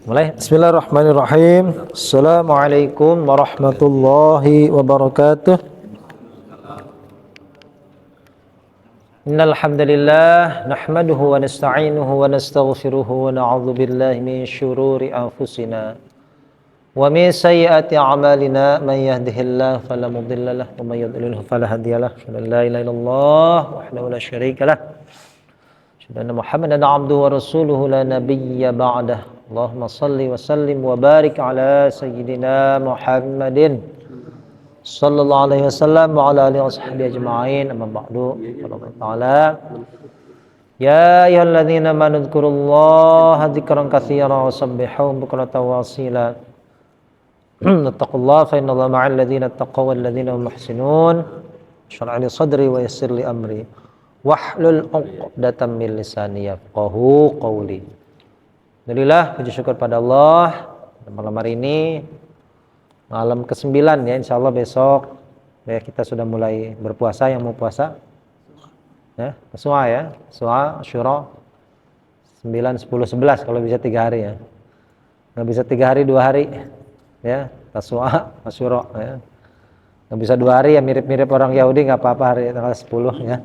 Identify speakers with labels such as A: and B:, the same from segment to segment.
A: Mulai. Bismillahirrahmanirrahim. Assalamualaikum warahmatullahi wabarakatuh. Innal hamdalillah nahmaduhu wa nasta'inuhu wa nastaghfiruhu wa na'udzu billahi min syururi anfusina wa min sayyiati a'malina man yahdihillahu fala mudilla lahu wa may yudlilhu fala hadiya lahu. La ilaha illallah wahdahu la syarika lah. Asyhadu anna Muhammadan 'abduhu wa rasuluhu la nabiyya ba'dah. Allahumma salli wa sallim wa barik ala sayyidina Muhammadin sallallahu alaihi wasallam wa ala alihi washabbihi ajma'in. Amma ba'du. Allah Ta'ala ya ayyuhalladzina amanu dzkurullaha dzikran katsiran wa sabbihuhu bukratan wa asila. Wattaqullaha fa innallaha ma'al ladzina taqaw wal ladzina hum muhsinun. Shrah li sadri wa yassir li amri wahlul 'uqdatam min lisani yafqahu qawli. Alhamdulillah, puji syukur pada Allah. Malam hari ini malam ke-9 ya, insya Allah besok ya kita sudah mulai berpuasa. Yang mau puasa ya, semua ya, semua Asyura 9, 10, 11 kalau bisa 3 hari ya. Nggak bisa 3 hari 2 hari ya, Taswa, Asyura ya. Nggak bisa 2 hari ya, mirip-mirip orang Yahudi, nggak apa-apa hari tanggal 10 ya.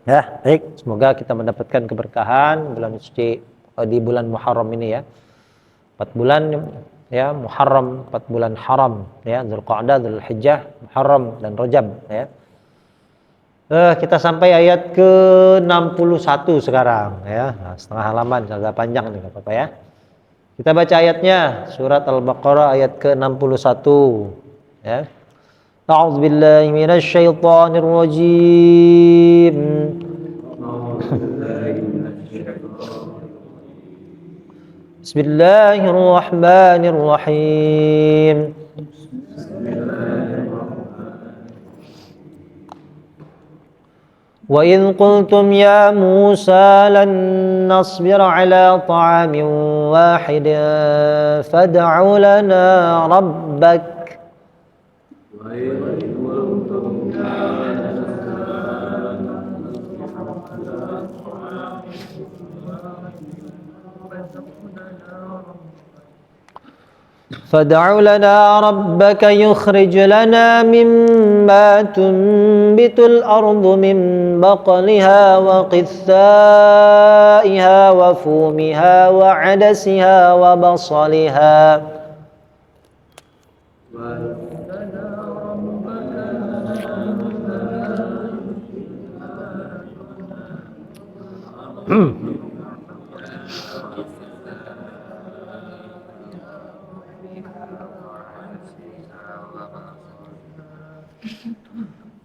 A: Ya, baik. Semoga kita mendapatkan keberkahan bulan suci di bulan Muharram ini ya. 4 bulan ya, Muharram, 4 bulan haram ya, Dzulqa'dah, Dzulhijjah, Muharram dan Rajab ya. Kita sampai ayat ke-61 sekarang ya. Nah, setengah halaman, agak panjang nih, enggak apa-apa ya. Kita baca ayatnya, surat Al-Baqarah ayat ke-61 ya. A'udzu billahi minasy syaithanir rajim. Bismillahirrahmanirrahim. Wa idh qultum ya Musa lan nasbira ala ta'amin wahidin fad'u lana rabbak فادع لنا ربك يخرج لنا مما تنبت الأرض من بقلها وقثائها وفومها وعدسها وبصلها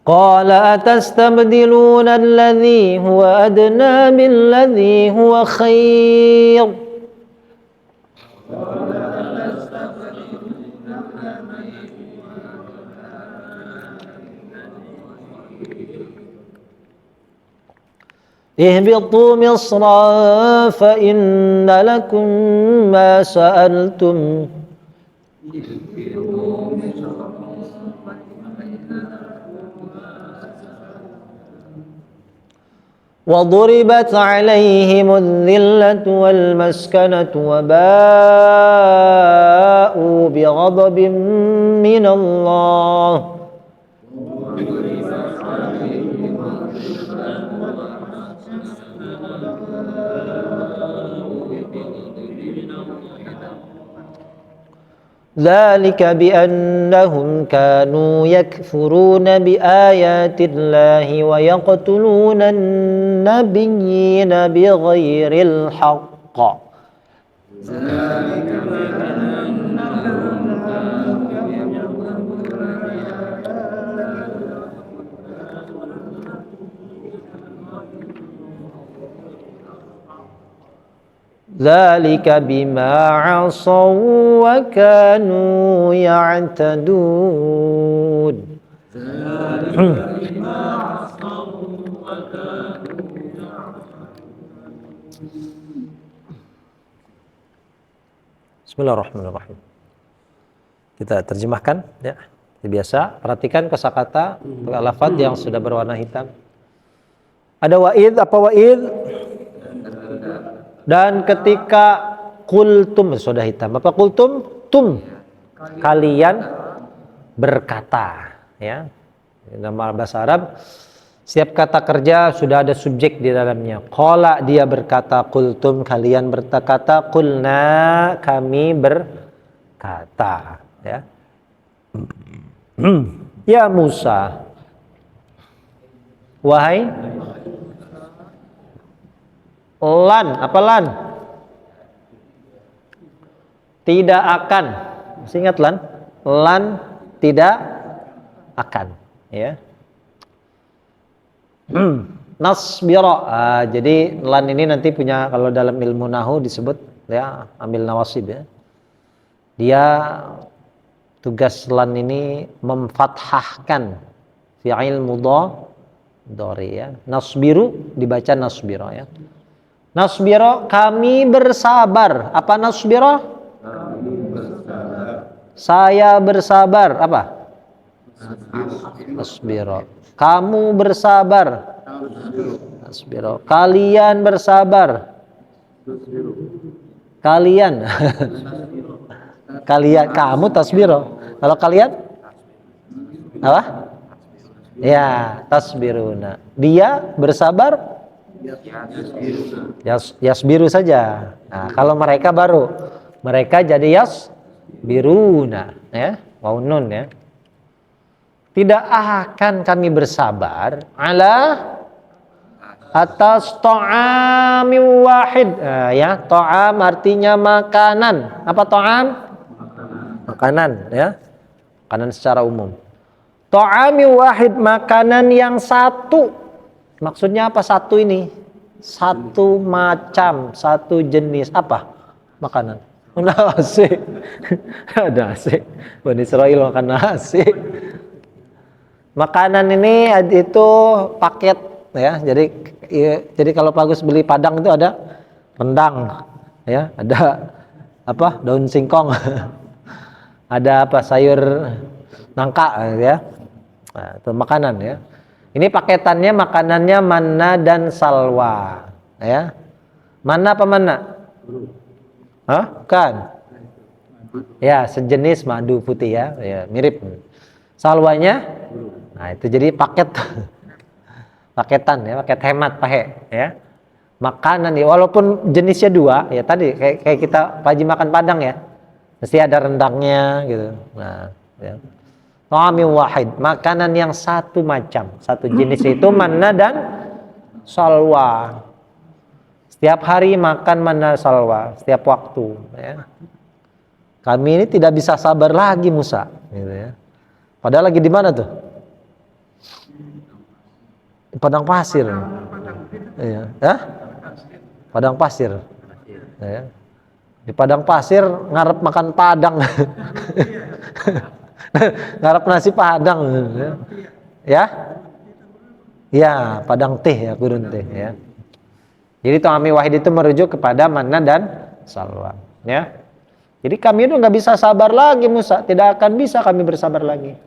A: قال أتستبدلون الذي هو أدنى بالذي هو خير اهبطوا مصرا فإن لكم ما سألتم وضربت عليهم الذلة والمسكنة وباءوا بغضب من الله ذلك بأنهم كانوا يكفرون بآيات الله ويقتلون النبيين بغير الحق ذلك بما عصوا وكانوا يعتدون. Bismillahirrahmanirrahim. Kita terjemahkan ya. Biasa perhatikan kosakata lafaz yang sudah berwarna hitam. Ada wa'id, apa wa'id? Dan ketika kultum, sudah hitam. Apa kultum? Tum. Kalian berkata, ya. Dalam bahasa Arab, setiap kata kerja sudah ada subjek di dalamnya. Qala, dia berkata, kultum, kalian berkata, qulna, kami berkata, ya. Ya Musa, wahai lan, apa lan? Tidak akan. Masih ingat lan? Lan tidak akan, ya. Nasbira. Jadi lan ini nanti punya, kalau dalam ilmu nahu disebut, ya, ambil nawasib, ya. Dia tugas lan ini memfathahkan fi'il mudhari, ya. Nasbiru dibaca nasbira, ya. Nasbira, kami bersabar. Apa nasbira? Kami bersabar. Saya bersabar. Apa? Nasbira. Kamu bersabar. Nasbira. Kalian bersabar. Kalian. Kalian, kamu tasbiro. Kalau kalian apa? Ya, tasbiruna. Dia bersabar. Yasbiru saja. Nah, kalau mereka baru, mereka jadi yasbiruna, ya, waw nun, ya. Tidak akan kami bersabar ala atas ta'ami wahid. Ya, ta'am artinya makanan. Apa ta'am? Makanan, ya. Makanan secara umum. Ta'ami wahid, makanan yang satu. Maksudnya apa satu ini? Satu macam, satu jenis. Apa? Makanan. Nasi. Nasi. Bani Israel makan nasi. Makanan ini itu paket, ya. Jadi kalau Bagus beli Padang itu ada rendang, ya. Ada apa? Daun singkong. Ada apa? Sayur nangka, ya. Nah, itu makanan, ya. Ini paketannya, makanannya manna dan salwa, ya. Mana apa mana? Hah? Kan? Ya, sejenis madu putih, ya. Ya, mirip. Salwanya, nah itu jadi paket, paketan, ya, paket hemat pahe, ya. Makanan, ya, walaupun jenisnya dua, ya tadi kayak kita Pak Haji makan Padang, ya, mesti ada rendangnya, gitu. Nah, ya. Ta'ami wahid, makanan yang satu macam, satu jenis, itu manna dan salwa. Setiap hari makan manna salwa, setiap waktu, ya. Kami ini tidak bisa sabar lagi Musa, gitu, ya. Padahal lagi di mana tuh? Di padang pasir. Iya, ya? Padang pasir. Ya. Di padang pasir ngarep makan padang. Ngarep nasi padang, ya, ya, padang teh, ya, gurun teh, ya. Jadi ta'ami wahid itu merujuk kepada manna dan salwa, ya. Jadi kami itu nggak bisa sabar lagi Musa, tidak akan bisa kami bersabar lagi.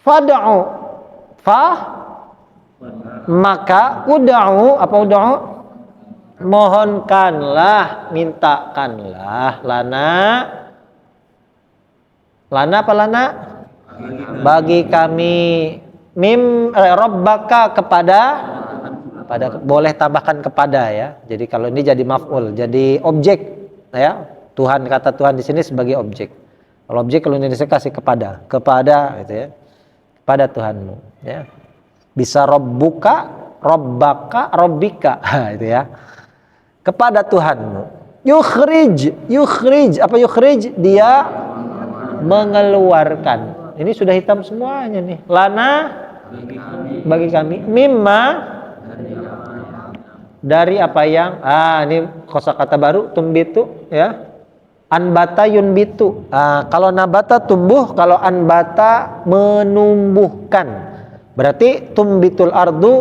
A: Fad'u, maka ud'u, apa ud'u? Mohonkanlah, mintakanlah lana apa lana? Bagi kami rabbaka, kepada boleh tambahkan kepada, ya. Jadi kalau ini jadi maf'ul, jadi objek, ya. Tuhan, kata Tuhan di sini sebagai objek. Kalau objek kalau Indonesia kasih kepada, gitu, ya. Kepada Tuhanmu, ya. Bisa rabbuka, rabbaka, rabbika, itu, ya. Kepada Tuhanmu. Yukhrij, apa yukhrij? Dia mengeluarkan. Ini sudah hitam semuanya nih. Lana, bagi kami, mimma, dari apa yang, ini kosakata baru, tumbitu, ya. Anbata yunbitu. Kalau nabata tumbuh, kalau anbata menumbuhkan. Berarti tumbitul ardu,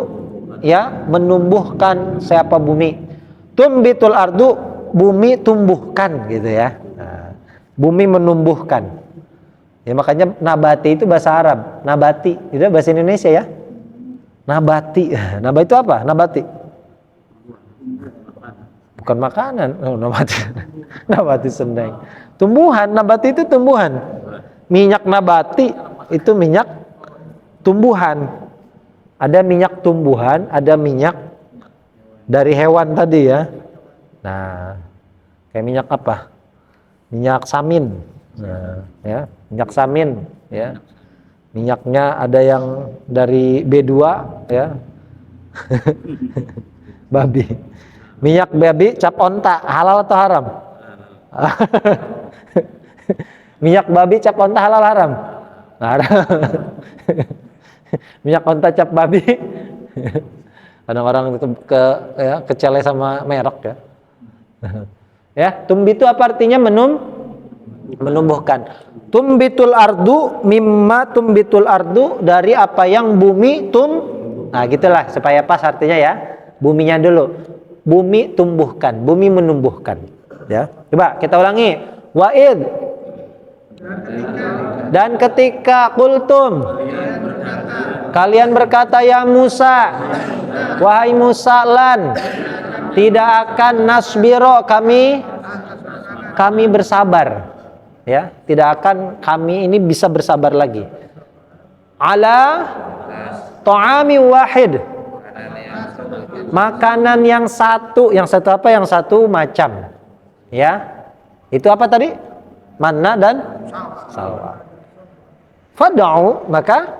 A: ya, menumbuhkan siapa bumi. Tumbitul ardu, bumi tumbuhkan, gitu, ya. Bumi menumbuhkan. Ya, makanya nabati itu bahasa Arab, nabati itu bahasa Indonesia, ya. Nabati. Nabati itu apa? Nabati. bukan makanan. Oh, nabati. Nabati sendeng. Tumbuhan, nabati itu tumbuhan. Minyak nabati itu minyak tumbuhan. Ada minyak tumbuhan, ada minyak dari hewan tadi ya. Nah, kayak minyak apa? Minyak samin. Nah, ya, minyak samin ya. Minyaknya ada yang dari B2 ya. Babi. Minyak babi cap onta halal atau haram? Minyak babi cap onta halal haram? Haram. Minyak onta cap babi. Kadang-kadang kecele sama merek ya. Ya, tumbitu apa artinya menumbuhkan. Tumbitul ardu mimma tumbitul ardu, dari apa yang bumi nah gitulah supaya pas artinya ya. Buminya dulu. Bumi tumbuhkan, bumi menumbuhkan. Ya. Coba kita ulangi. Wa'id. Dan ketika kultum, kalian berkata ya Musa, wahai Musa, lan tidak akan nasbiro, kami bersabar. Ya, tidak akan kami ini bisa bersabar lagi. Ala ta'ami wahid. Makanan yang satu apa? Yang satu macam. Ya. Itu apa tadi? Manna dan salwa. Fad'u, maka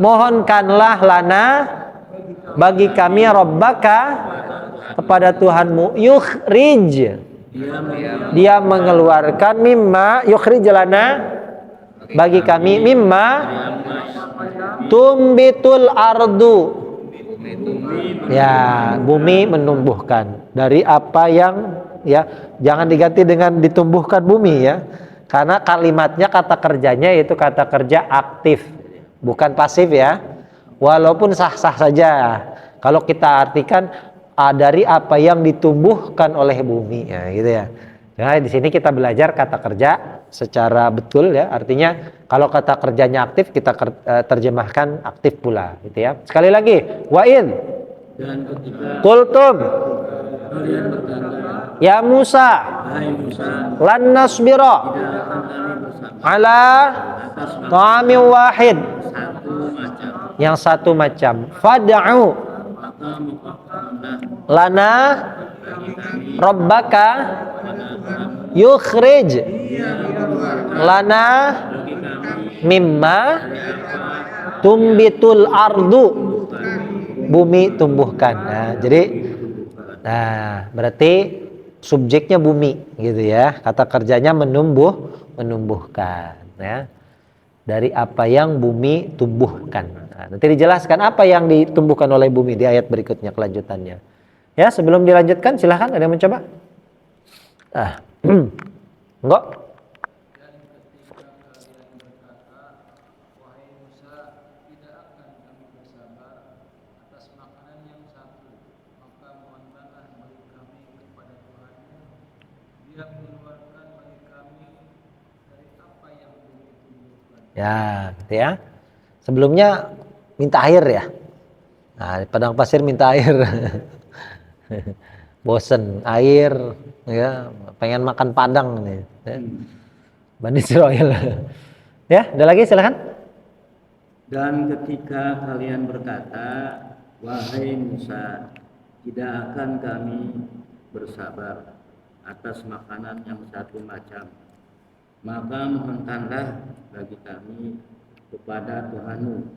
A: mohonkanlah lana bagi kami rabbaka, kepada Tuhanmu, yukhrij, dia mengeluarkan, mimma yukhrij lana, bagi kami, mimma tumbitul ardu, ya bumi menumbuhkan, dari apa yang ya, jangan diganti dengan ditumbuhkan bumi ya, karena kalimatnya, kata kerjanya itu kata kerja aktif, bukan pasif ya, walaupun sah-sah saja kalau kita artikan dari apa yang ditumbuhkan oleh bumi ya, gitu ya. Nah, di sini kita belajar kata kerja secara betul ya, artinya kalau kata kerjanya aktif kita terjemahkan aktif pula gitu ya. Sekali lagi, wa'id qultum ya Musa lan nasbira ala ta'ami wahid, yang satu macam, fad'u lana rabbaka yukhrij lana mimma tumbitul ardu, bumi tumbuhkan. Nah, jadi berarti subjeknya bumi gitu ya, kata kerjanya menumbuhkan ya, dari apa yang bumi tumbuhkan. Nah, nanti dijelaskan apa yang ditumbuhkan oleh bumi di ayat berikutnya kelanjutannya. Ya, sebelum dilanjutkan silahkan ada yang mencoba. Enggak. Ya, gitu ya. Sebelumnya minta air ya. Nah, di padang pasir minta air. Bosen air ya, pengen makan padang nih. Ya. Bani Israil. Ya, ada lagi silakan.
B: Dan ketika kalian berkata, wahai Musa, tidak akan kami bersabar atas makanan yang satu macam, maka mohonkanlah bagi kami kepada Tuhanmu,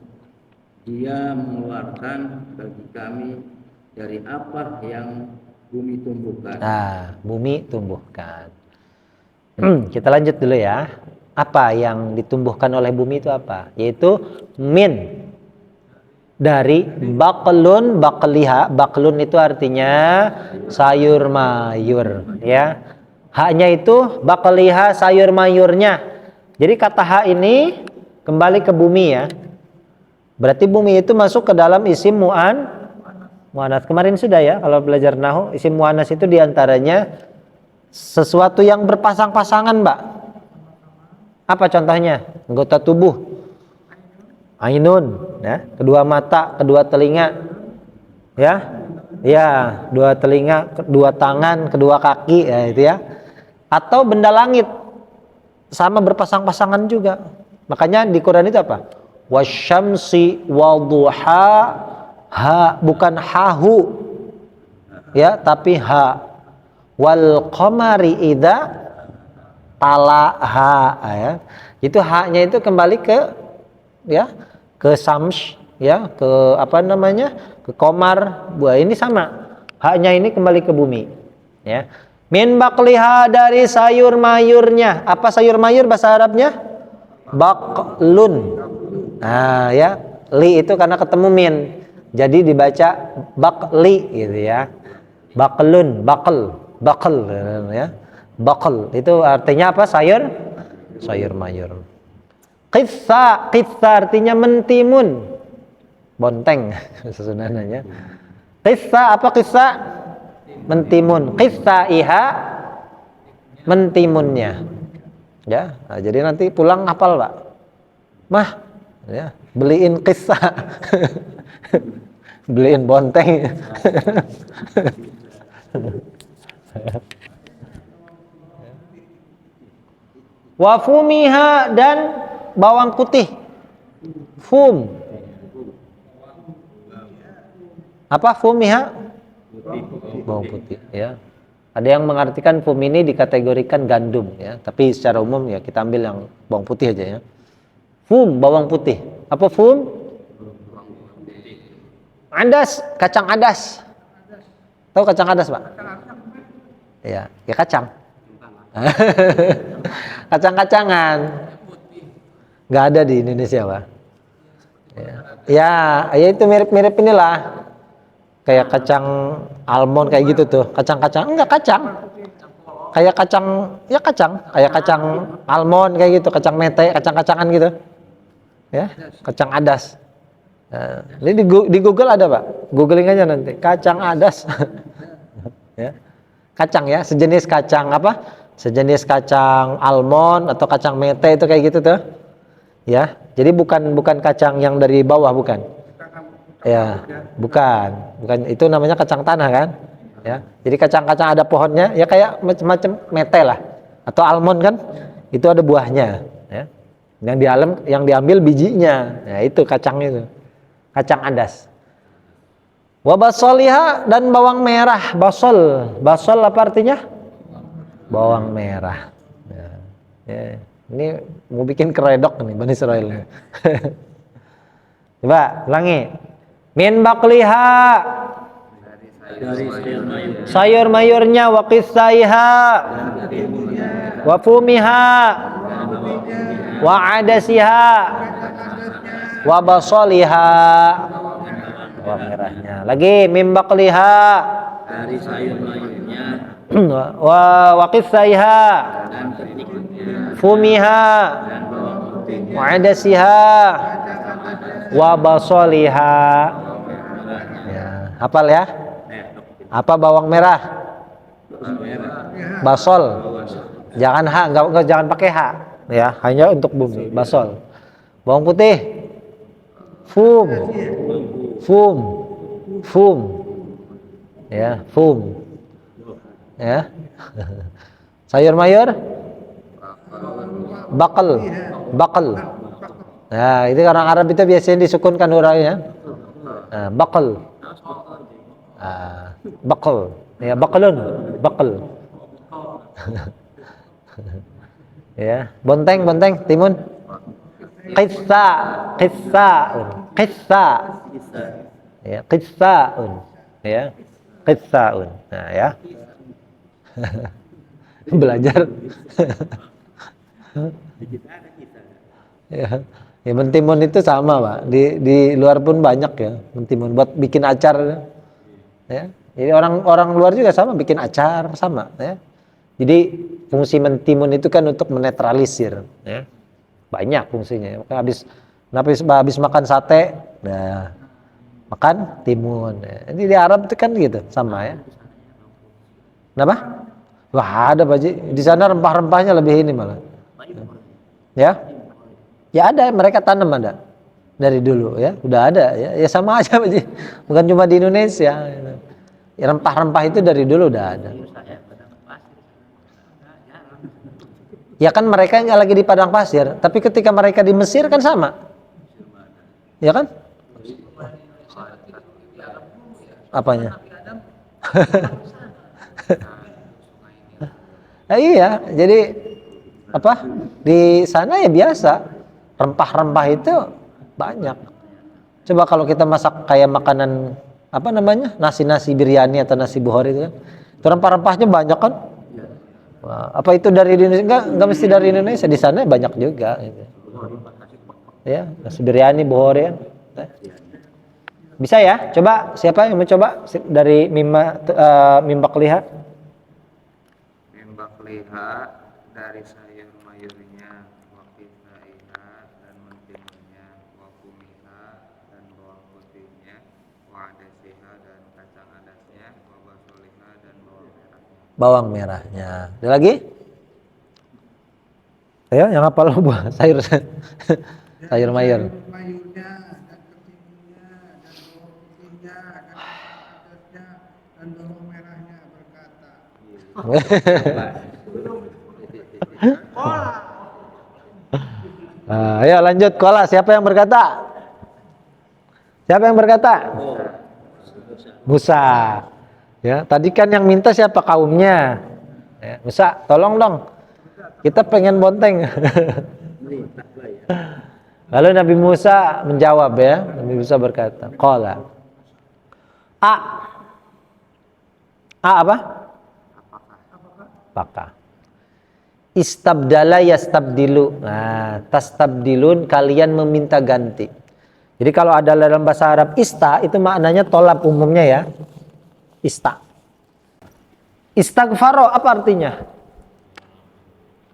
B: dia mengeluarkan bagi kami dari apa yang bumi tumbuhkan.
A: Nah, bumi tumbuhkan. Kita lanjut dulu ya. Apa yang ditumbuhkan oleh bumi itu apa? Yaitu min, dari baklun, bakliha. Baklun itu artinya sayur mayur ya. Haknya itu bakliha, sayur mayurnya. Jadi kata hak ini kembali ke bumi ya. Berarti bumi itu masuk ke dalam isim mu'anats. Kemarin sudah ya kalau belajar nahu, isim mu'anats itu diantaranya sesuatu yang berpasang-pasangan, Mbak. Apa contohnya? Anggota tubuh. Ainun, ya, kedua mata, kedua telinga. Ya. Ya, dua telinga, dua tangan, kedua kaki, ya itu ya. Atau benda langit, sama berpasang-pasangan juga. Makanya di Quran itu apa? Wasyamsi wadduha, ha bukan hahu, ya, tapi ha. Wal qamari idza talaha, ya. Itu haknya itu kembali ke, ya, ke Sams, ya, ke apa namanya, ke Komar. Buah ini sama, haknya ini kembali ke bumi, ya. Min bakliha, dari sayur mayurnya. Apa sayur mayur bahasa Arabnya? Baklun. Nah, ya, li itu karena ketemu min, jadi dibaca bakli gitu ya. Baklun, bakal, ya. Bakal itu artinya apa? Sayur mayur. Qissa artinya mentimun, bonteng sesudahnya. Qissa apa qissa? Mentimun. Qissa iha, mentimunnya. Ya, nah, jadi nanti pulang hafal, Pak. Mah, ya, beliin qissa. Beliin bonteng. Wa fumiha, dan bawang putih. Fum. Apa fumiha? Bawang putih, ya. Ada yang mengartikan fum ini dikategorikan gandum, ya. Tapi secara umum ya kita ambil yang bawang putih aja, ya. Fum, bawang putih. Apa fum? Adas, kacang adas. Tahu kacang adas, Pak? Ya, ya kacang. Kacang-kacangan. Nggak ada di Indonesia, Pak. Ya, ya itu mirip-mirip inilah. Kayak kacang almond kayak gitu tuh. Kacang-kacang, enggak kacang. Kayak kacang, ya kacang. Kayak kacang almond kayak gitu, kacang mete, kacang-kacangan gitu. Ya, kacang adas. Nah, ini di Google ada, Pak. Googling aja nanti. Kacang adas. Ya. Kacang, ya, sejenis kacang apa? Sejenis kacang almond atau kacang mete itu kayak gitu tuh. Ya. Jadi bukan kacang yang dari bawah, bukan. Ya, bukan itu namanya kacang tanah kan, ya. Jadi kacang-kacang ada pohonnya, ya kayak macam-macam mete lah, atau almond kan, itu ada buahnya, ya. Yang diambil bijinya, ya itu kacang itu, kacang adas. Wa basoliha, dan bawang merah. Basol apa artinya? Bawang merah. Ya, ya. Ini mau bikin keredok nih Bani Israel. Coba ulangi. Min bakliha, sayur mayurnya. Wa qissaiha, wa fumiha, wa adasiha, wa basoliha, bawang merahnya. Lagi min bakliha,
B: dari sayur mayurnya,
A: wa qissaiha, fumiha, wa adasiha, wa basoliha. Ya, hafal ya. Apa bawang merah? Basol. Jangan ha, enggak jangan pakai ha, ya, hanya untuk bumi. Basol. Bawang putih. Fum. Ya, fum. Ya. Sayur mayur? Bakal. Nah, itu orang Arab itu biasanya disukunkan hurufnya. Nah, bakal. Bakal. Ya, bakalun. Bakal. Ya, bonteng, timun. Qissa. Ya, qissaun. Ya, qissaun. Nah, ya. Belajar. Ya. Ya, mentimun itu sama, Pak. Di luar pun banyak ya mentimun buat bikin acar. Ya. Jadi orang luar juga sama bikin acar sama, ya. Jadi fungsi mentimun itu kan untuk menetralisir, ya. Banyak fungsinya. Habis makan sate, nah makan timun. Ya. Jadi di Arab itu kan gitu, sama ya. Kenapa? Wah, ada Pak Ji. Di sana rempah-rempahnya lebih ini malah. Ya. Ya ada, mereka tanam ada dari dulu ya, udah ada ya, ya sama aja Pak Ji. Bukan cuma di Indonesia. Rempah-rempah itu dari dulu udah ada. Ya kan mereka nggak lagi di padang pasir, tapi ketika mereka di Mesir kan sama, ya kan? Apanya? Nah, iya, jadi apa? Di sana ya biasa, rempah-rempah itu banyak. Coba kalau kita masak kayak makanan apa namanya, nasi biryani atau nasi bukhari itu kan, itu rempah-rempahnya banyak kan? Wah, apa itu dari Indonesia? Enggak mesti dari Indonesia, di sana banyak juga. Gitu. Ya, nasi biryani bukhari kan. Bisa ya? Coba siapa yang mau coba dari Mimbak Liha?
C: Mimbak liha dari sayur mayurnya, wakifaiha dan mentimunnya, wakumiha dan bawang putihnya, wadesiha dan kacang adasnya, wabasoliha dan bawang merahnya.
A: Bawang merahnya. Ada lagi? Ayo, yang hafal buah sayur sayur mayur.
D: Mayurnya dan ketimunnya dan bawang putihnya, kacang adasnya dan bawang merahnya berkata.
A: Ayo lanjut kola. Siapa yang berkata? Siapa yang berkata? Musa. Ya, tadi kan yang minta siapa kaumnya? Ya, Musa, tolong dong. Kita pengen bonteng. Lalu Nabi Musa menjawab ya. Nabi Musa berkata, qala. A apa? Apakah? Istabdala yastabdilu. Nah, tastabdilun, kalian meminta ganti. Jadi kalau ada dalam bahasa Arab ista, itu maknanya tolab umumnya ya. Ista. Istaghfaro apa artinya?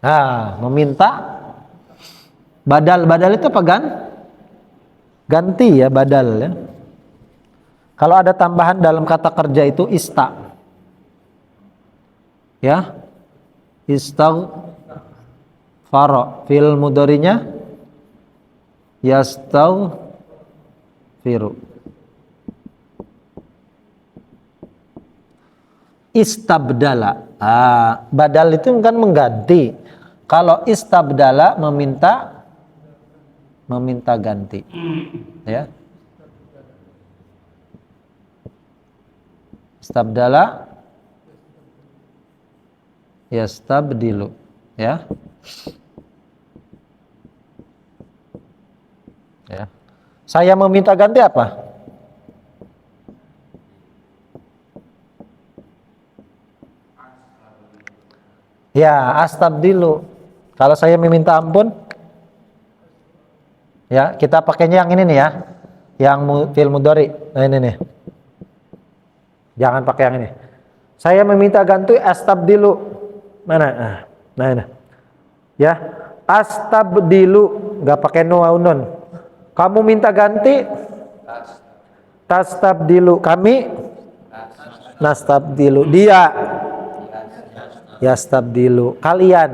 A: Nah, meminta badal itu apa ganti ya, badal ya. Kalau ada tambahan dalam kata kerja itu ista. Ya. Istaghfaro, fil mudhari'nya yastaghfiru. Istabdala. Badal itu kan mengganti. Kalau istabdala meminta ganti. Ya. Istabdala yastabdilu, ya. Ya. Saya meminta ganti apa? Ya, astabdilu. Kalau saya meminta ampun, ya, kita pakainya yang ini nih ya. Yang fil mudhari. Nah, ini nih. Jangan pakai yang ini. Saya meminta ganti astabdilu. Mana? Nah, ini. Ya, astabdilu, enggak pakai nun. Kamu minta ganti tastabdilu, kami nastabdilu, dia yastabdilu, kalian.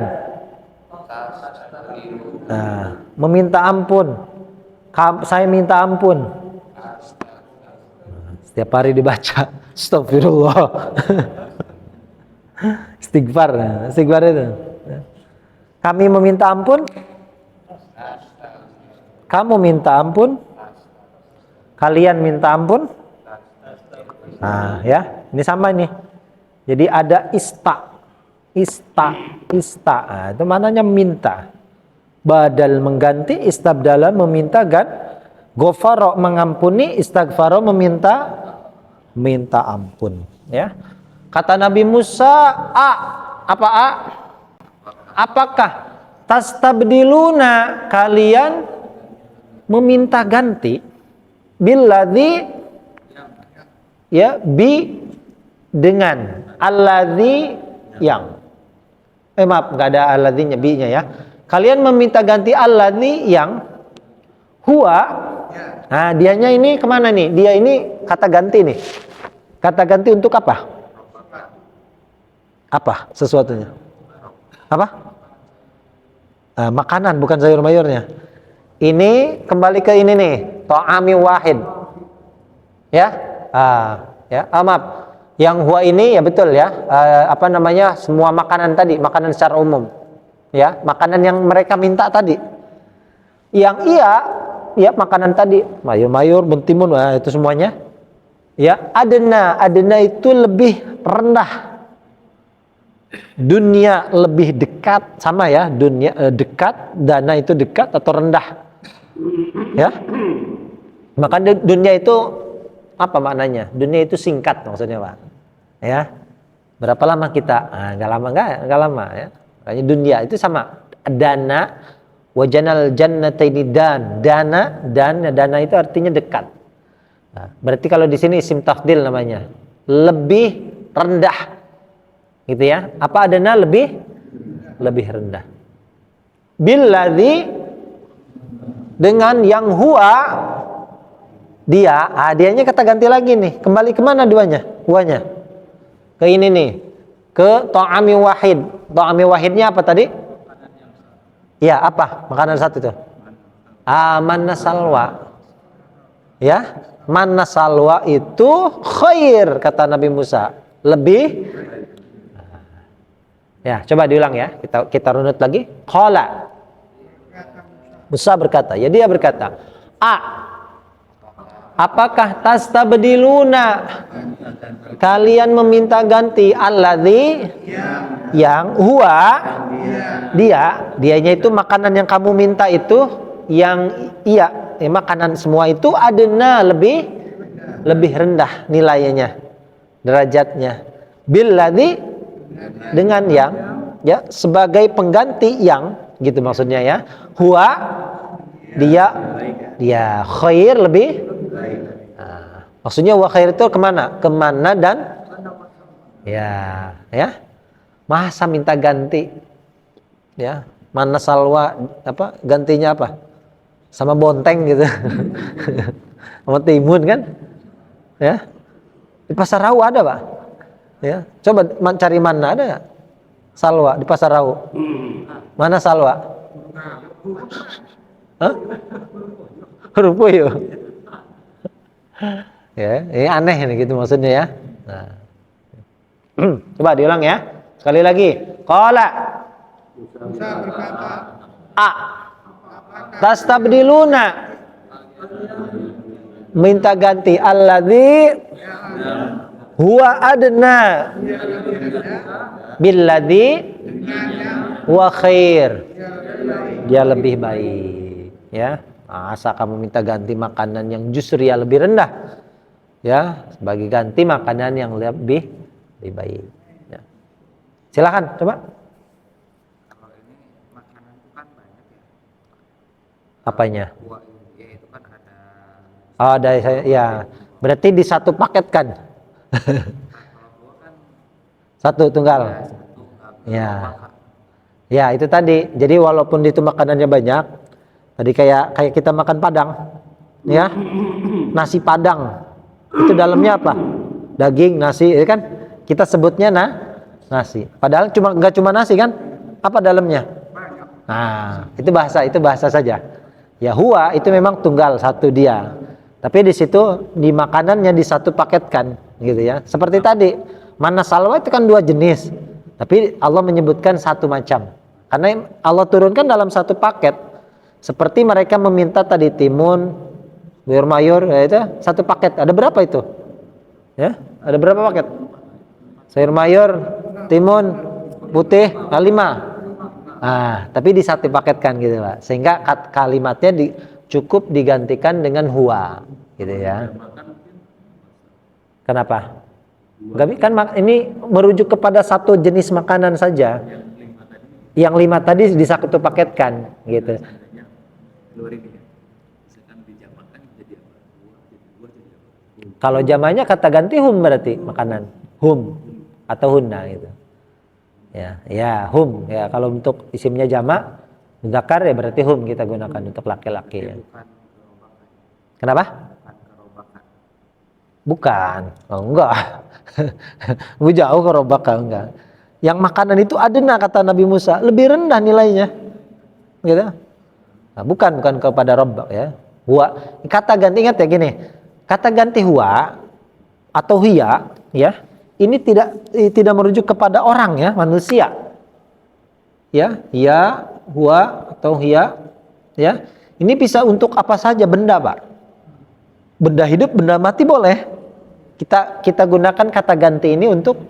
A: Nah, meminta ampun. Saya minta ampun. Setiap hari dibaca. Astagfirullah. Istighfar itu. Kami meminta ampun. Kamu minta ampun. Kalian minta ampun. Nah, ya, ini sama nih. Jadi ada ista. Nah, itu maknanya minta. Badal mengganti, istabdala meminta ghafara mengampuni, istaghfara meminta ampun, ya. Kata Nabi Musa, apakah tastabdiluna, kalian meminta ganti billadzi, ya, dengan alladzi yang maaf, nggak ada alladzinya, bi-nya ya. Kalian meminta ganti alladzi yang huwa. Nah, dianya ini kemana nih? Dia ini kata ganti nih. Kata ganti untuk apa? Apa sesuatunya? Apa? Makanan, bukan sayur mayurnya. Ini kembali ke ini nih, ta'ami wahid. Ya? Ya, maaf. Yang huwa ini ya betul ya, apa namanya, semua makanan tadi, makanan secara umum. Ya, makanan yang mereka minta tadi. Yang iya, ya makanan tadi, mayur-mayur, mentimun, itu semuanya. Ya, adna itu lebih rendah. Dunia lebih dekat, sama ya, dunia dekat, dana itu dekat atau rendah. Ya. Maka dunia itu apa maknanya? Dunia itu singkat maksudnya, Pak. Ya. Berapa lama kita? Enggak lama ya. Makanya dunia itu sama. Dana wajanal jannataini dana itu artinya dekat. Nah, berarti kalau di sini isim tafdil namanya. Lebih rendah. Gitu ya. Apa adana lebih rendah. Billadzi, dengan yang huwa, dianya kata ganti lagi nih. Kembali kemana duanya? Huwanya. Ke ini nih. Ke ta'ami wahid. Ta'ami wahidnya apa tadi? Ya, apa? Makanan satu itu. Manna salwa. Ya, manna salwa itu khair, kata Nabi Musa. Lebih. Ya, coba diulang ya. Kita runut lagi. Qala. Musa berkata. Ya, dia berkata. Apakah tastabdiluna, kalian meminta ganti alladzi, yang huwa, dianya itu makanan yang kamu minta itu, yang iya, makanan semua itu adna, lebih rendah nilainya, derajatnya. Billadzi, dengan yang, ya, sebagai pengganti yang, gitu maksudnya ya. Huwa, dia khair, lebih. Maksudnya wa khair itu kemana? Kemana dan ya masa minta ganti, ya, mana salwa, apa gantinya apa? Sama bonteng gitu. Sama timun kan? Ya. Di pasar Rau ada, Pak. Ya, coba cari mana, ada nggak? Salwa di pasar Rau. Mana salwa? Hah? Huruf puyuh. Ya, ini aneh nih gitu maksudnya ya. Nah. Coba diulang ya. Sekali lagi. Qala.
D: Musa berkata,
A: Tastabdiluna, minta ganti alladzi huwa adna billadzi huwa khair, dia lebih baik, ya. Masa kamu minta ganti makanan yang justru ya lebih rendah, ya, sebagai ganti makanan yang lebih baik, ya. Silakan coba.
C: Kalau ini makanan itu kan banyak ya.
A: Apanya?
C: Buah ya itu kan ada.
A: Oh, dari saya, ya. Berarti di satu paket kan?
C: Kalau buah kan
A: Satu tunggal. Ya. Ya, itu tadi. Jadi walaupun itu makanannya banyak, tadi kayak kita makan padang, ya. Nasi padang. Itu dalamnya apa? Daging, nasi, ya kan? Kita sebutnya nasi. Padahal enggak cuma nasi kan? Apa dalamnya? Nah, itu bahasa saja. Ya, huwa itu memang tunggal satu dia. Tapi di situ di makanannya di satu paketkan, gitu ya. Seperti tadi, mana salwa itu kan dua jenis. Tapi Allah menyebutkan satu macam. Karena Allah turunkan dalam satu paket. Seperti mereka meminta tadi timun, sayur-mayur, ya itu satu paket. Ada berapa itu? Ya, ada berapa paket? Sayur-mayur, timun, putih, 5. Tapi di satu paketkan gitu, Pak. Sehingga kalimatnya cukup digantikan dengan huwa, gitu ya. Kenapa? Kan ini merujuk kepada satu jenis makanan saja. Yang 5 tadi di satu paketkan, gitu. Kalau jamanya kata ganti hum berarti makanan hum atau hunna gitu. Ya hum ya, kalau untuk isimnya jamak muzakkar ya berarti hum kita gunakan untuk laki-laki ya. Kenapa? Bukan. Oh, enggak. Jauh ke robaka enggak. Yang makanan itu adna kata Nabi Musa, lebih rendah nilainya. Gitu. Nah, bukan kepada robbak ya. Kata ganti, ingat ya gini. Kata ganti huwa atau hiya ya, ini tidak merujuk kepada orang ya, manusia. Ya, ya, huwa atau hiya, ya. Ini bisa untuk apa saja benda, Pak. Benda hidup, benda mati boleh. Kita gunakan kata ganti ini untuk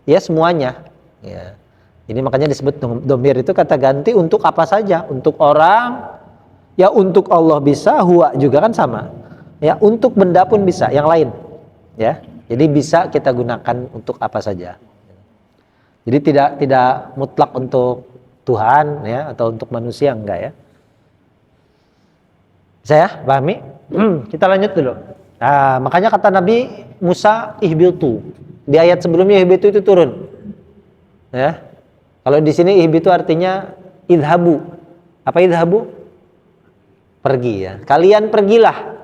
A: ya semuanya. Ya. Ini makanya disebut domir itu kata ganti untuk apa saja, untuk orang, ya untuk Allah bisa, huwa juga kan sama. Ya, untuk benda pun bisa, yang lain. Ya. Jadi bisa kita gunakan untuk apa saja. Jadi tidak mutlak untuk Tuhan ya atau untuk manusia, enggak ya. Bisa ya, pahami? Kita lanjut dulu. Nah, makanya kata Nabi Musa ihbitu. Di ayat sebelumnya ihbitu itu turun. Ya. Kalau di sini ihbitu artinya idhabu. Apa idhabu? Pergi ya. Kalian pergilah.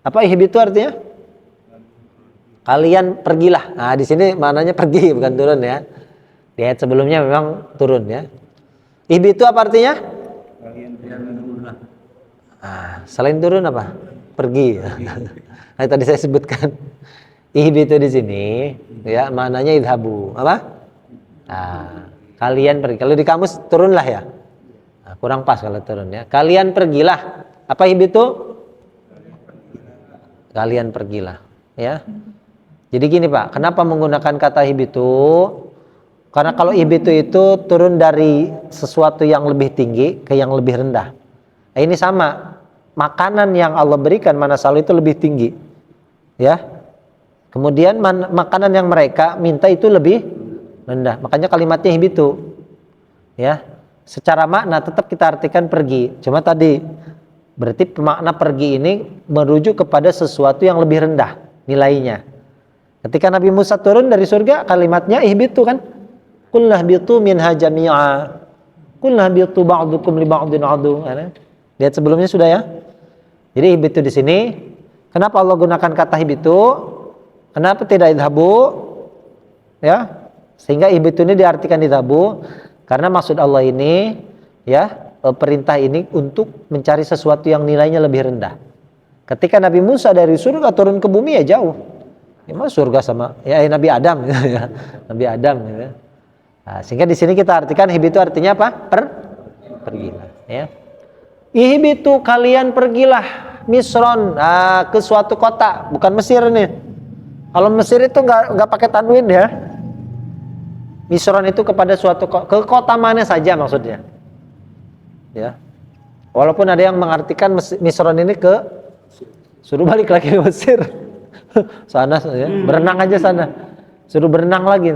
A: Apa ihbitu artinya? Kalian pergilah. Nah, di sini maknanya pergi bukan turun ya. Di ayat sebelumnya memang turun ya. Ihbitu apa artinya? Nah, selain turun apa? Pergi. Nah, tadi saya sebutkan. Ihbitu di sini ya maknanya idhabu. Apa? Nah, kalian pergi. Kalau di kamus turunlah ya. Nah, kurang pas kalau turun ya. Kalian pergilah. Apa ihbitu? Kalian pergilah ya. Jadi gini Pak, kenapa menggunakan kata ihbitu? Karena kalau ihbitu itu turun dari sesuatu yang lebih tinggi ke yang lebih rendah. Nah, ini sama. Makanan yang Allah berikan manasal itu lebih tinggi. Ya. Kemudian makanan yang mereka minta itu lebih rendah. Makanya kalimatnya ihbitu. Ya. Secara makna tetap kita artikan pergi. Cuma tadi berarti makna pergi ini merujuk kepada sesuatu yang lebih rendah nilainya. Ketika Nabi Musa turun dari surga, kalimatnya ihbitu kan? Qulna ihbitu minha jami'a. Qulna ihbitu ba'dukum li ba'din adu. Lihat sebelumnya sudah ya. Jadi ihbitu di sini, kenapa Allah gunakan kata ihbitu? Kenapa tidak idhabu? Ya. Sehingga ihbitu ini diartikan idhabu karena maksud Allah ini ya, perintah ini untuk mencari sesuatu yang nilainya lebih rendah. Ketika Nabi Musa dari surga turun ke bumi ya jauh. Ya, surga sama ya Nabi Adam ya. Nabi Adam ya. Nah, sehingga di sini kita artikan ihbitu artinya apa? Pergilah ya. Ihbitu kalian pergilah Misron ke suatu kota, bukan Mesir nih. Kalau Mesir itu enggak pakai tanwin ya. Misron itu kepada suatu ke kota mana saja maksudnya. Ya. Walaupun ada yang mengartikan Misron ini ke suruh balik lagi ke Mesir. Sana ya, berenang aja sana. Suruh berenang lagi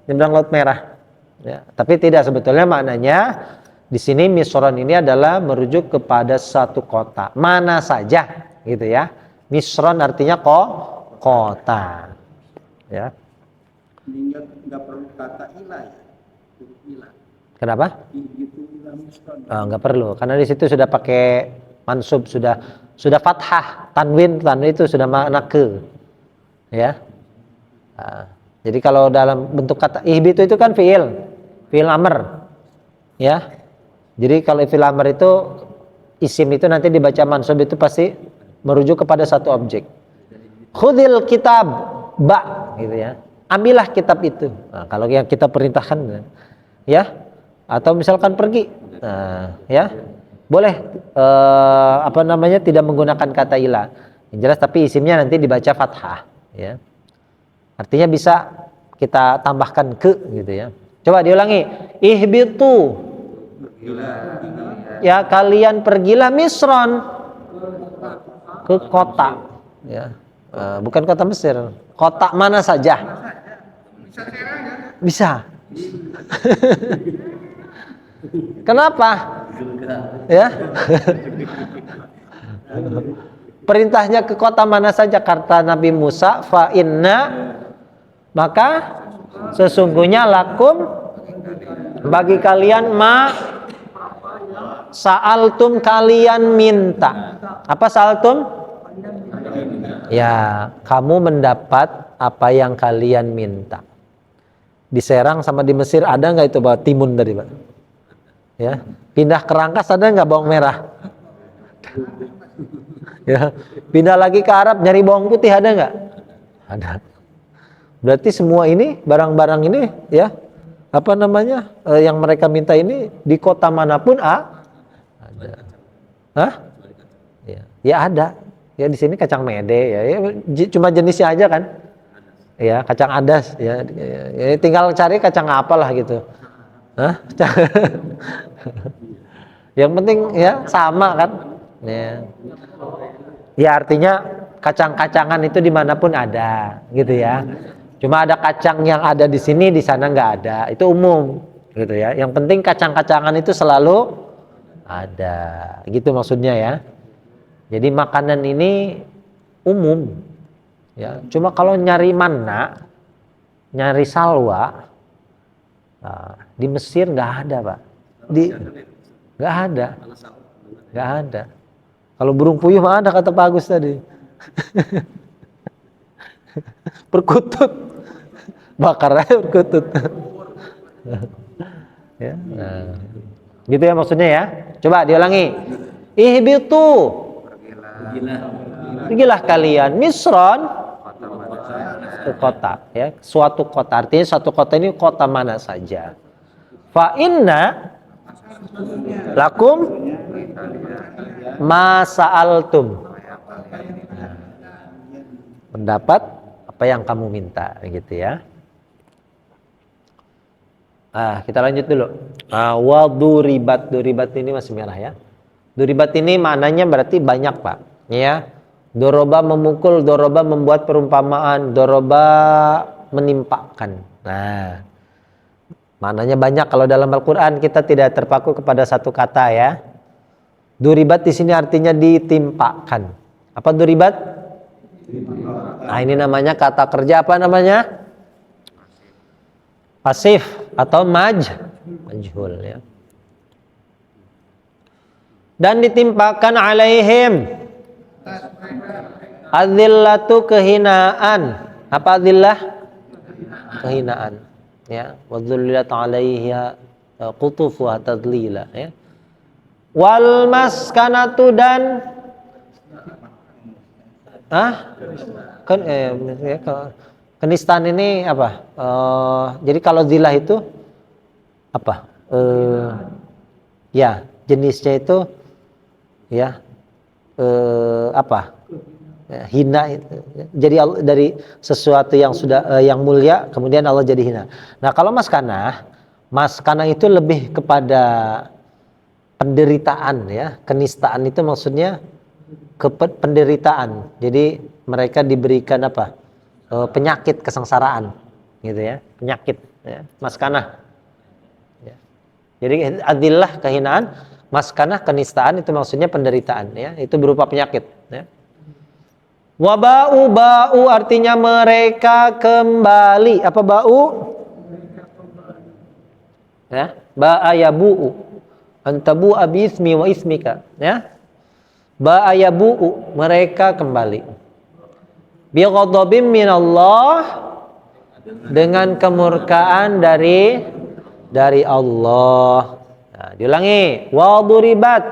A: nyebrang Laut Merah. Ya, tapi tidak, sebetulnya maknanya di sini Misron ini adalah merujuk kepada satu kota, mana saja gitu ya. Misron artinya kota. Ya.
C: Ini nggak perlu kata ilah ya. Ilah.
A: Kenapa? Nggak perlu, karena di situ sudah pakai mansub, sudah fathah, tanwin itu sudah makna ke. Ya. Nah, jadi kalau dalam bentuk kata ihbitu itu kan fiil amr. Ya. Jadi kalau fiil amr itu isim itu nanti dibaca mansub itu pasti merujuk kepada satu objek. Khudil kitab gitu ya. Ambillah kitab itu. Nah, kalau yang kita perintahkan ya. Atau misalkan pergi. Nah, ya. Boleh tidak menggunakan kata ilah. Yang jelas tapi isimnya nanti dibaca fathah. Ya, artinya bisa kita tambahkan ke gitu ya. Coba diulangi, ihbitu ya kalian pergilah Misron ke kota ya, bukan kota Mesir, kota mana saja bisa. Kenapa ya? Perintahnya ke kota mana saja, kata Nabi Musa, fa inna, maka sesungguhnya lakum bagi kalian ma sa'altum kalian minta. Apa sa'altum? Ya, kamu mendapat apa yang kalian minta. Di Serang sama di Mesir ada nggak itu bawa timun tadi Pak? Ya, pindah ke Rangkas ada nggak bawang merah? Ya, pindah lagi ke Arab nyari bawang putih ada nggak? Ada. Berarti semua ini barang-barang ini ya apa namanya yang mereka minta ini di kota manapun ada. Hah? Ya ada. Ya di sini kacang mede ya cuma jenisnya aja kan. Ya kacang adas ya tinggal cari kacang apalah gitu. Hah? Yang penting ya sama kan. Ya artinya kacang-kacangan itu dimanapun ada gitu ya. Cuma ada kacang yang ada di sini, di sana nggak ada. Itu umum, gitu ya. Yang penting kacang-kacangan itu selalu ada, gitu maksudnya ya. Jadi makanan ini umum, ya. Cuma kalau nyari mana, nyari salwa, nah, di Mesir nggak ada, Pak. Nggak ada, nggak ada. Kalau burung puyuh mah ada kata Pak Agus tadi. Perkutut. Bakar aja perkutut. Ya, nah. Gitu ya maksudnya ya. Coba diulangi. Ihbitu. Pergilah kalian misron ke kota ya, suatu kota. Artinya suatu kota ini kota mana saja. Fa inna lakum ma sa'altum. Pendapat apa yang kamu minta gitu ya. Kita lanjut dulu. Wa duribat ini masih merah ya. Duribat ini maknanya berarti banyak, Pak. Ya. Doroba memukul, doroba membuat perumpamaan, doroba menimpakan. Nah, maknanya banyak. Kalau dalam Al-Quran kita tidak terpaku kepada satu kata ya. Duribat di sini artinya ditimpakan. Apa duribat? Nah, ini namanya kata kerja apa namanya? Pasif atau majhul ya. Dan ditimpakan alaihim adzillatu kehinaan. Apa adzillah? Kehinaan ya. Wa dzullilat alaiha qutufuha tadlila ya. Wal maskanatu dan kenistaan ini apa? Jadi kalau zillah itu apa? Ya jenisnya itu ya apa? Hina itu. Jadi dari sesuatu yang sudah yang mulia kemudian Allah jadi hina. Nah kalau maskanah itu lebih kepada penderitaan ya. Kenistaan itu maksudnya penderitaan. Jadi mereka diberikan apa? Penyakit kesengsaraan gitu ya, penyakit ya. Maskanah ya. Jadi adillah kehinaan, maskanah kenistaan itu maksudnya penderitaan ya, itu berupa penyakit ya. Wabau bau artinya mereka kembali. Apa bau? Ya, ba'ayabu antabu abismi wa ismika ya. Ba'ayabu mereka kembali. Bighadabim minallah dengan kemurkaan dari Allah. Nah, diulangi. Wa duribat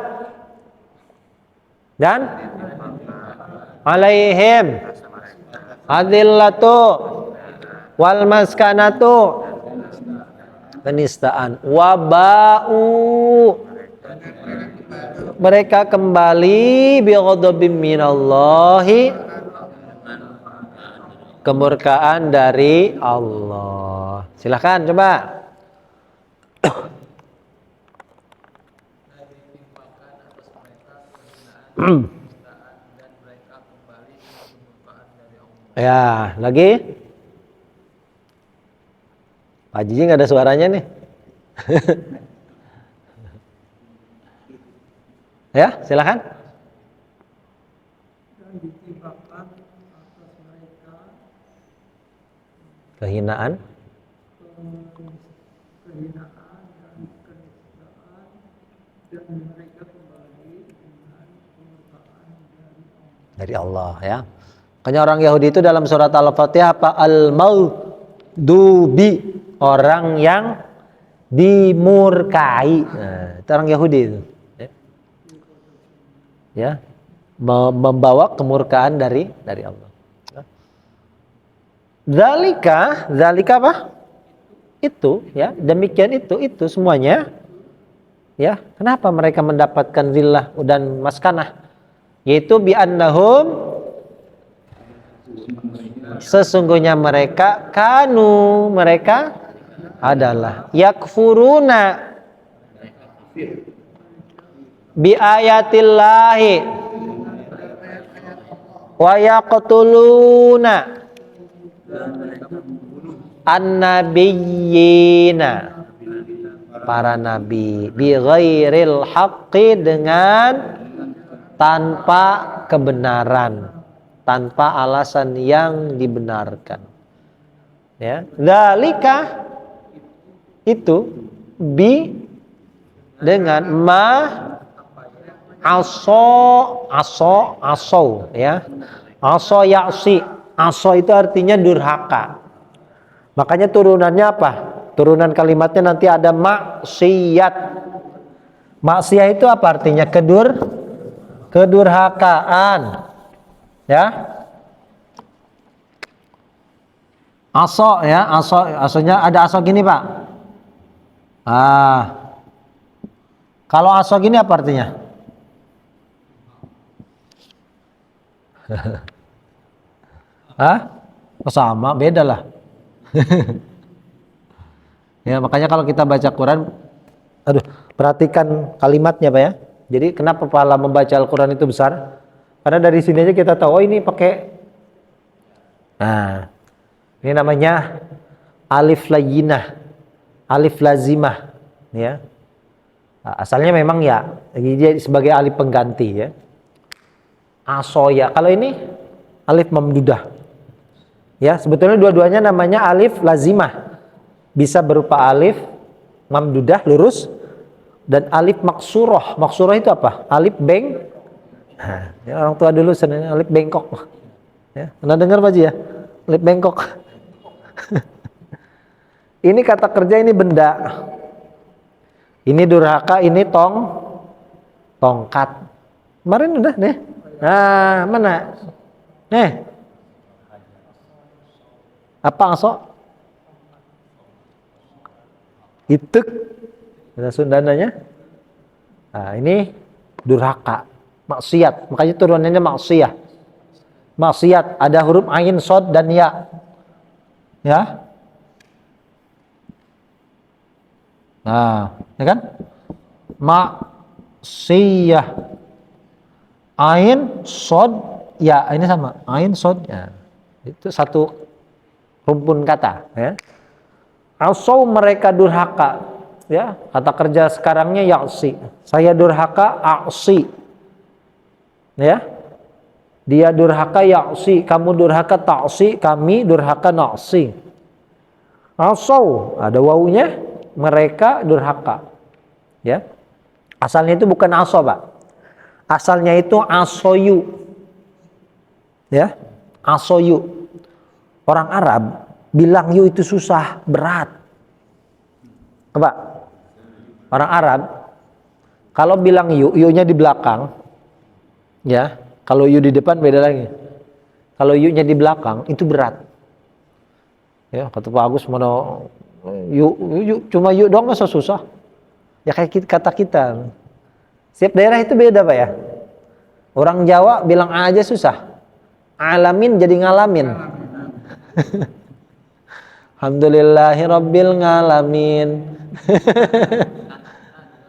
A: dan alaihim adillatu wal maskanatu penistaan. Wabau mereka kembali bighadabim minallahi kemurkaan dari Allah. Silakan coba. Ya, lagi? Pak Jiji nggak ada suaranya nih. Ya, silakan. Kehinaan dari Allah ya. Makanya orang Yahudi itu dalam surat Al-Fatihah apa? Al-Maghdubi, orang yang dimurkai. Nah, itu orang Yahudi itu. Ya. Membawa kemurkaan dari Allah. Zalika apa? Itu ya, demikian itu semuanya. Ya, kenapa mereka mendapatkan zillah dan maskanah? Yaitu bi'annahum, sesungguhnya mereka mereka adalah yakfuruna bi ayatillahi wa yaqtuluna an-nabiyyina, para nabi, bi ghairil haqqi, dengan tanpa kebenaran, tanpa alasan yang dibenarkan. Ya, dzalika itu dengan aso ya. Aso ya'si. Aso itu artinya durhaka. Makanya turunannya apa? Turunan kalimatnya nanti ada maksiat. Maksiat itu apa artinya? Kedurhakaan. Ya. Aso ya, asonya ada aso gini, Pak. Kalau aso gini apa artinya? Sama, beda lah. Ya, makanya kalau kita baca Quran, perhatikan kalimatnya, Pak ya. Jadi kenapa pahala membaca Al-Quran itu besar? Karena dari sini aja kita tahu, ini pakai, ini namanya alif layyinah, alif lazimah, ya. Asalnya memang ya, dia sebagai alif pengganti ya. Asoya, kalau ini alif mamdudah. Ya, sebetulnya dua-duanya namanya alif lazimah. Bisa berupa alif mamdudah lurus dan alif maksurah. Maksurah itu apa? Alif ya, orang tua dulu senang alif bengkok. Ya, pernah dengar Pak Ji ya? Alif bengkok. Ini kata kerja, ini benda. Ini durhaka, ini tongkat. Kemarin udah nih. Nah, mana? Nih. Apa aso? Ituk. Bahasa Sundanya. Nah, ini durhaka, maksiat. Makanya turunannya maksiat. Maksiat ada huruf ain, sod dan ya. Ya. Nah, ya kan? Maksiyah. Ain, sod, ya. Ini sama. Ain, sod, ya. Itu satu rumpun kata, ya. Asau, mereka durhaka, ya. Kata kerja sekarangnya ya'si. Saya durhaka, a'si. Ya. Dia durhaka, ya'si. Kamu durhaka, ta'si. Kami durhaka, na'si. Asau, ada wawunya. Mereka durhaka, ya. Asalnya itu bukan aso, Pak. Asalnya itu asoyu, ya. Asoyu. Orang Arab bilang yu itu susah, berat. Coba. Orang Arab kalau bilang yu, yu-nya di belakang, ya. Kalau yu di depan beda lagi. Kalau yu-nya di belakang itu berat. Ya, kata Pak Agus, mana yuk, cuma yuk doang masa susah? Ya kayak kata kita. Setiap daerah itu beda, Pak ya. Orang Jawa bilang A aja susah. Alamin jadi ngalamin. Alhamdulillahirabbil ngalamin.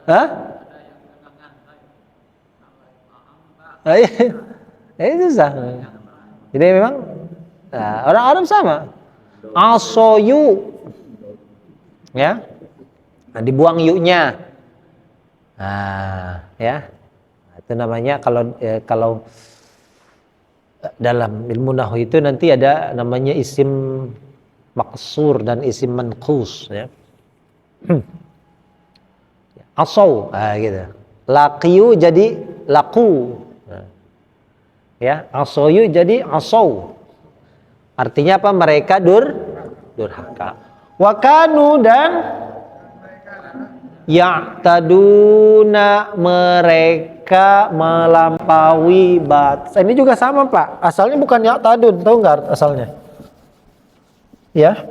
A: Hah? Susah. Jadi memang orang Arab sama. Asoyu. Ya, nah, dibuang yu-nya. Nah, ya, itu namanya kalau dalam ilmu nahwu itu nanti ada namanya isim maksur dan isim manqus, ya. Asau, gitu. Laqiyu jadi laku. Nah, ya, asoyu jadi asau. Artinya apa? Mereka durhaka. Wakanu, dan ya'taduna, mereka melampaui batas. Ini juga sama, Pak. Asalnya bukan ya'tadun, tahu nggak asalnya? Ya.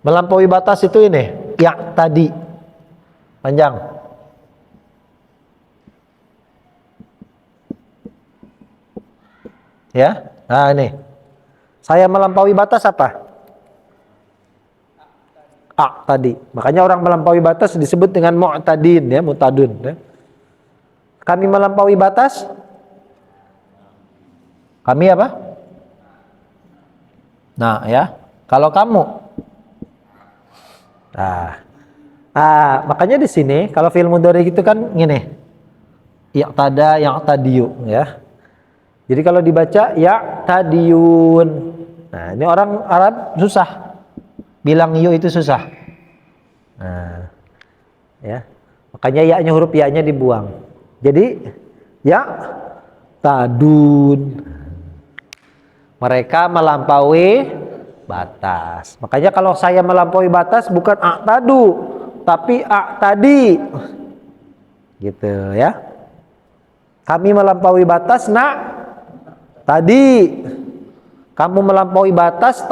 A: Melampaui batas itu ini, ya tadi. Panjang. Ya. Nah, ini. Saya melampaui batas apa? Tadi. Makanya orang melampaui batas disebut dengan mu'tadin, ya, mutadun, ya. Kami melampaui batas. Kami apa? Nah, ya. Kalau kamu. Makanya di sini kalau fi'il mudhari itu kan gini. Ya'tada, ya'tadiyu, ya. Jadi kalau dibaca ya'tadiyun. Nah, ini orang Arab susah. Bilang yu itu susah. Nah, ya. Makanya ya-nya, huruf ya-nya dibuang. Jadi ya tadun. Mereka melampaui batas. Makanya kalau saya melampaui batas bukan a'tadu, tapi a'tadi. Gitu ya. Kami melampaui batas tadi. Kamu melampaui batas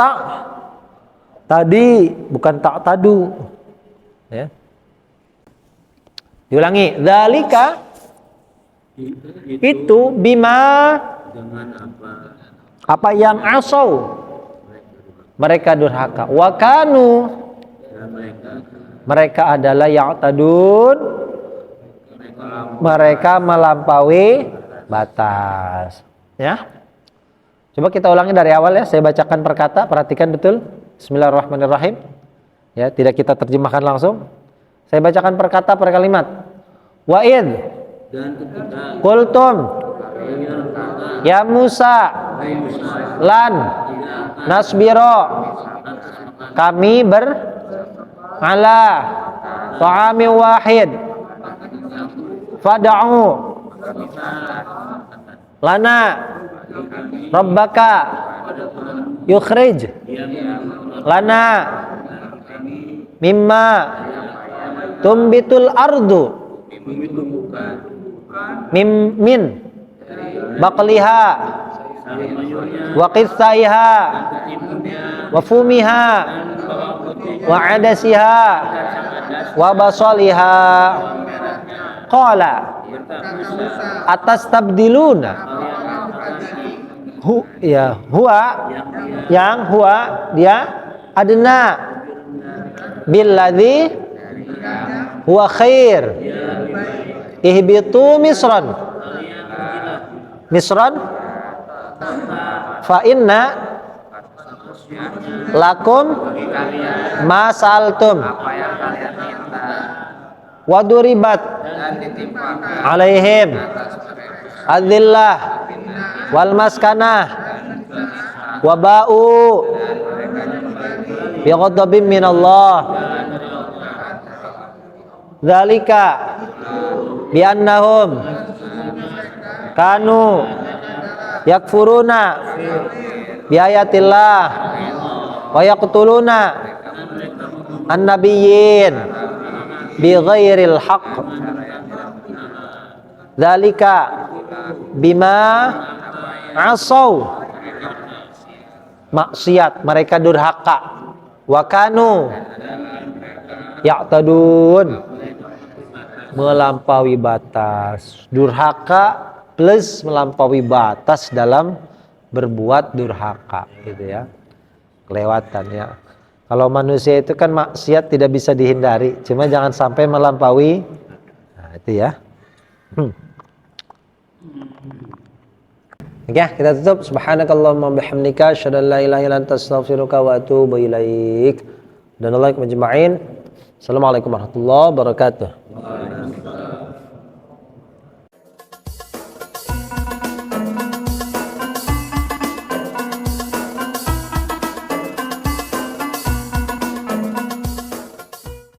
A: tadi, bukan tadu. Ya. Diulangi. Dzalika itu bima,
B: dengan
A: apa yang asau mereka durhaka. Wa kanu,
B: dan
A: mereka adalah ya'tadun, mereka melampaui batas. Ya. Coba kita ulangi dari awal ya. Saya bacakan per kata, perhatikan betul. Bismillahirrahmanirrahim. Ya, tidak kita terjemahkan langsung. Saya bacakan per kata per kalimat. Wa id,
B: dan ketika
A: qultum ya Musa lan nasbiro, kami ala ta'ami wahid fad'u lana rabbaka yukhrij lana mimma tumbitul ardu min baqliha wa qithaiha wa fumiha wa adasiha wa basaliha. Qala atastabdiluna, huwa yang huwa dia adna billadzi huwa khair ihbitu misran fa inna lakum ma sa'altum wa duribat alaihim adzillah wal maskanah wa ba'u bi ghadabin minallah. Dzalika bi annahum kanu yakfuruna bi ayatillah wa yaqtuluna an-nabiyyin bi ghairil haqq. Dzalika bima asau, maksiat, mereka durhaka. Wa kanu ya'tadun, melampaui batas. Durhaka plus melampaui batas dalam berbuat durhaka, gitu ya. Kelewatan ya. Kalau manusia itu kan maksiat tidak bisa dihindari, cuma jangan sampai melampaui. Nah, itu ya. Oke, kita tutup. Subhanakallahumma bihamdika asyhadu an la ilaha illa anta astaghfiruka wa atubu ilaik. Dan Allah majma'in. Assalamualaikum warahmatullahi wabarakatuh.